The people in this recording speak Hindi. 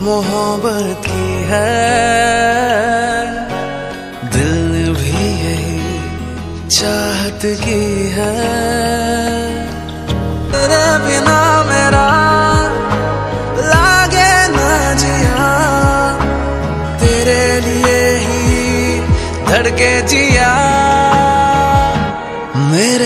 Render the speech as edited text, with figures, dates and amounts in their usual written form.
मोहब्बत की है, दिल भी यही चाहत की है। तेरे बिना मेरा लागे ना जिया, तेरे लिए ही धड़के जिया। मेरे